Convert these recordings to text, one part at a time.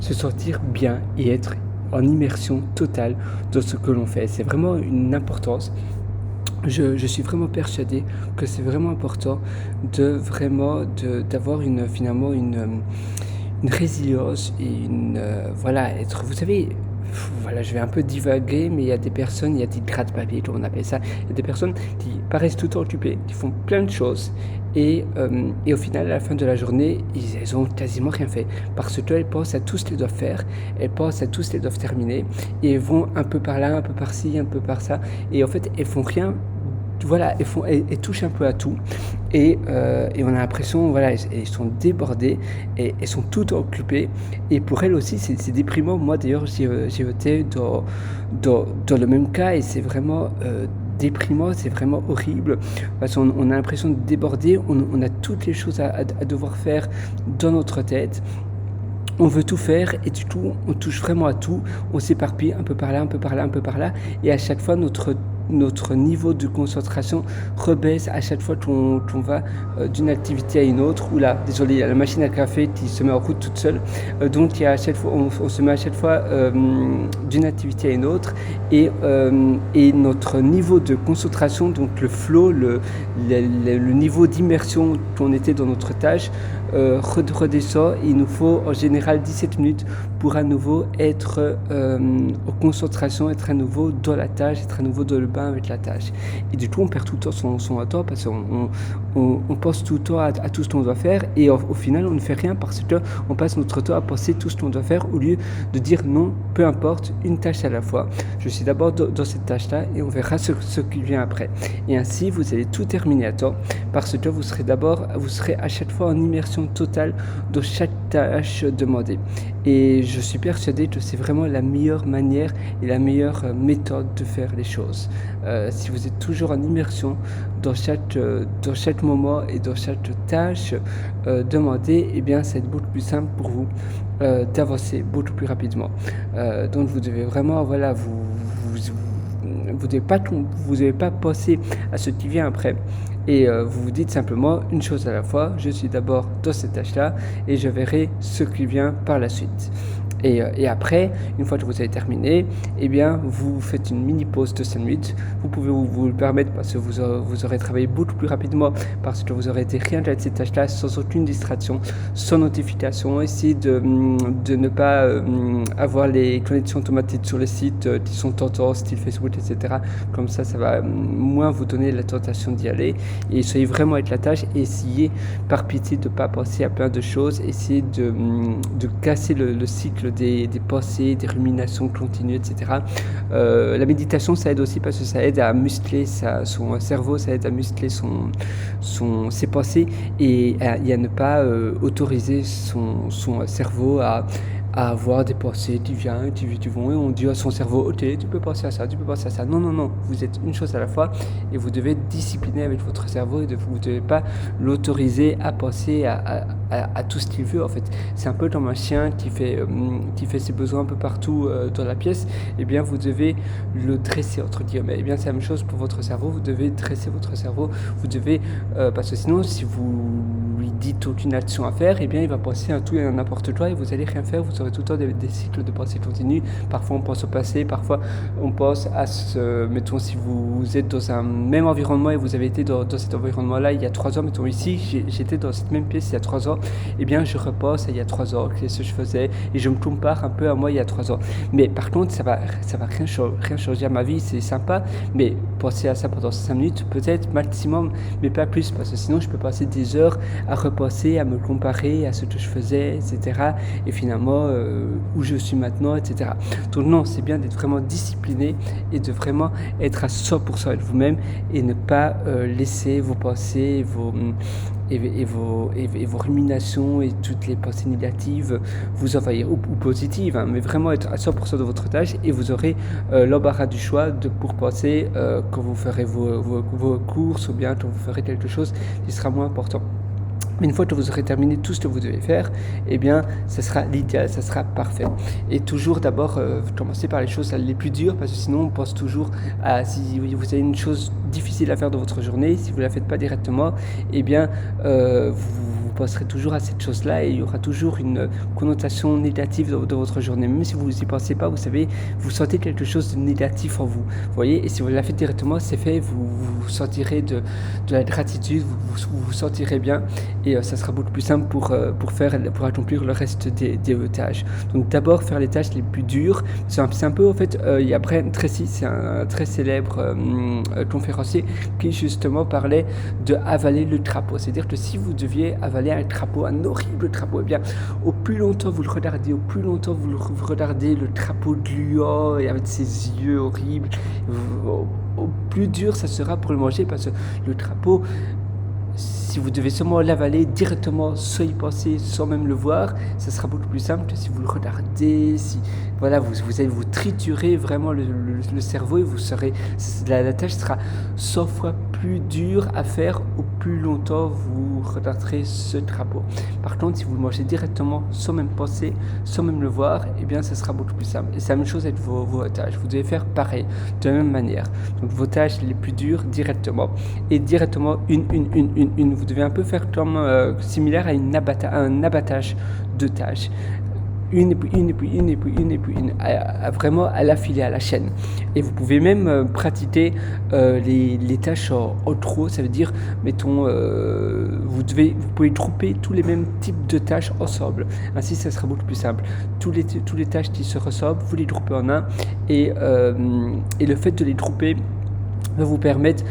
se sentir bien et être en immersion totale dans ce que l'on fait. C'est vraiment une importance. Je suis vraiment persuadé que c'est vraiment important d'avoir finalement une résilience et voilà, vous savez, voilà, je vais un peu divaguer, mais il y a des gratte-papier, comme on appelle ça. Il y a des personnes qui paraissent tout le temps occupées, qui font plein de choses, et au final, à la fin de la journée, elles ont quasiment rien fait, parce qu'elles pensent à tout ce qu'elles doivent faire, elles pensent à tout ce qu'elles doivent terminer, et elles vont un peu par là, un peu par ci, un peu par ça, et en fait, elles font rien. Voilà, elles touchent un peu à tout, et on a l'impression, voilà, elles sont débordées, et elles sont toutes occupées, et pour elles aussi c'est déprimant. Moi d'ailleurs j'ai été dans le même cas, et c'est vraiment déprimant, c'est vraiment horrible, parce qu'on a l'impression de déborder, on a toutes les choses à devoir faire dans notre tête. On veut tout faire, et du coup on touche vraiment à tout, on s'éparpille un peu par là, un peu par là, un peu par là, et à chaque fois notre niveau de concentration rebaisse à chaque fois qu'on va d'une activité à une autre. Oula, désolé, il y a la machine à café qui se met en route toute seule. Donc à chaque fois, on se met à chaque fois d'une activité à une autre, et notre niveau de concentration, donc le flow, le niveau d'immersion qu'on était dans notre tâche, redescend. Il nous faut en général 17 minutes pour à nouveau être en concentration, être à nouveau dans la tâche, être à nouveau dans le bain avec la tâche. Et du coup, on perd tout le temps son temps, parce qu'on pense tout le temps à tout ce qu'on doit faire, et au final, on ne fait rien, parce qu'on passe notre temps à penser tout ce qu'on doit faire, au lieu de dire non, peu importe, une tâche à la fois. Je suis d'abord dans cette tâche-là, et on verra ce qui vient après. Et ainsi, vous allez tout terminer à temps, parce que vous serez à chaque fois en immersion totale dans chaque tâche demandée. Et je suis persuadé que c'est vraiment la meilleure manière et la meilleure méthode de faire les choses. Si vous êtes toujours en immersion dans chaque moment et dans chaque tâche demandée, eh bien, ça va être beaucoup plus simple pour vous d'avancer beaucoup plus rapidement. Donc, vous devez vraiment, voilà, vous devez pas penser à ce qui vient après. Et vous vous dites simplement une chose à la fois: je suis d'abord dans cette tâche-là, et je verrai ce qui vient par la suite. Et après, une fois que vous avez terminé, eh bien, vous faites une mini pause de 5 minutes. Vous pouvez vous le permettre, parce que vous aurez travaillé beaucoup plus rapidement, parce que vous aurez été rien qu'à cette tâche-là, sans aucune distraction, sans notification. Essayez de ne pas avoir les connexions automatiques sur les sites qui sont tentants, style Facebook, etc. Comme ça va moins vous donner la tentation d'y aller. Et soyez vraiment avec la tâche, et essayez par pitié de ne pas penser à plein de choses. Essayez de casser le cycle des pensées, des ruminations continues, etc. La méditation, ça aide aussi, parce que ça aide à muscler son cerveau, ça aide à muscler ses pensées, et à ne pas autoriser son cerveau à avoir des pensées qui viennent, qui vont, et on dit à son cerveau: ok, tu peux penser à ça, tu peux penser à ça. Non, non, non, vous êtes une chose à la fois, et vous devez être discipliné avec votre cerveau, et vous ne devez pas l'autoriser à penser à tout ce qu'il veut. En fait, c'est un peu comme un chien qui fait ses besoins un peu partout dans la pièce. Eh bien, vous devez le dresser, entre guillemets. Eh bien, c'est la même chose pour votre cerveau. Vous devez dresser votre cerveau. Vous devez, parce que sinon, si vous lui dites aucune action à faire, eh bien, il va penser à tout et à n'importe quoi, et vous allez rien faire. Vous aurez tout le temps des cycles de pensée continue. Parfois, on pense au passé. Parfois, on pense mettons, si vous êtes dans un même environnement, et vous avez été dans cet environnement-là il y a 3 ans. Mettons, ici, j'étais dans cette même pièce il y a 3 ans. Eh bien, je repense à il y a 3 ans, qu'est-ce que je faisais, et je me compare un peu à moi il y a 3 ans. Mais par contre, ça va rien changer à ma vie. C'est sympa, mais penser à ça pendant 5 minutes, peut-être maximum, mais pas plus, parce que sinon je peux passer des heures à repenser, à me comparer à ce que je faisais, etc. Et finalement, où je suis maintenant, etc. Donc non, c'est bien d'être vraiment discipliné, et de vraiment être à 100% avec vous-même, et ne pas laisser vos pensées, vos ruminations et toutes les pensées négatives vous envahir, ou positives, mais vraiment être à 100% de votre tâche, et vous aurez l'embarras du choix pour penser quand vous ferez vos courses, ou bien quand vous ferez quelque chose qui sera moins important. Mais une fois que vous aurez terminé tout ce que vous devez faire, eh bien, ça sera l'idéal, ça sera parfait. Et toujours d'abord, commencez par les choses les plus dures, parce que sinon on pense toujours à, si vous avez une chose difficile à faire dans votre journée, si vous ne la faites pas directement, eh bien, vous penserez toujours à cette chose-là et il y aura toujours une connotation négative dans votre journée. Même si vous n'y pensez pas, vous savez, vous sentez quelque chose de négatif en vous. Vous voyez, et si vous la faites directement, c'est fait, vous sentirez de la gratitude, vous sentirez bien et ça sera beaucoup plus simple pour accomplir le reste des tâches. Donc d'abord faire les tâches les plus dures. C'est un peu, en fait, il y a Brian Tracy, c'est un très célèbre conférencier qui justement parlait de avaler le crapaud. C'est-à-dire que si vous deviez avaler un crapaud, un horrible crapaud, eh bien, au plus longtemps vous le regardez, au plus longtemps vous regardez le crapaud gluant et avec ses yeux horribles, au plus dur ça sera pour le manger parce que le crapaud, si vous devez seulement l'avaler directement, sans y penser, sans même le voir, ça sera beaucoup plus simple que si vous le regardez, si voilà, vous allez vous triturer vraiment le cerveau et vous serez, la tâche sera 100 fois plus dure à faire au plus longtemps vous regarderez ce crapaud. Par contre, si vous le mangez directement, sans même penser, sans même le voir, eh bien ça sera beaucoup plus simple. Et c'est la même chose avec vos tâches. Vous devez faire pareil, de la même manière. Donc vos tâches les plus dures directement. Et directement une. Vous devez un peu faire comme similaire à un abattage de tâches. Une et puis une et puis une et puis une et puis une, vraiment à l'affilée, à la chaîne. Et vous pouvez même pratiquer les tâches en trop. Ça veut dire, mettons, vous pouvez grouper tous les mêmes types de tâches ensemble. Ainsi, ça sera beaucoup plus simple. Tous les tâches qui se ressemblent, vous les groupez en un. Et le fait de les grouper va vous permettre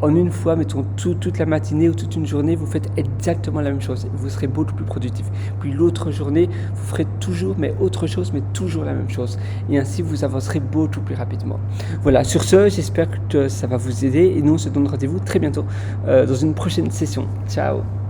en une fois, mettons toute la matinée ou toute une journée, vous faites exactement la même chose. Vous serez beaucoup plus productif. Puis l'autre journée, vous ferez toujours, mais autre chose, mais toujours la même chose. Et ainsi, vous avancerez beaucoup plus rapidement. Voilà, sur ce, j'espère que ça va vous aider. Et nous, on se donne rendez-vous très bientôt dans une prochaine session. Ciao!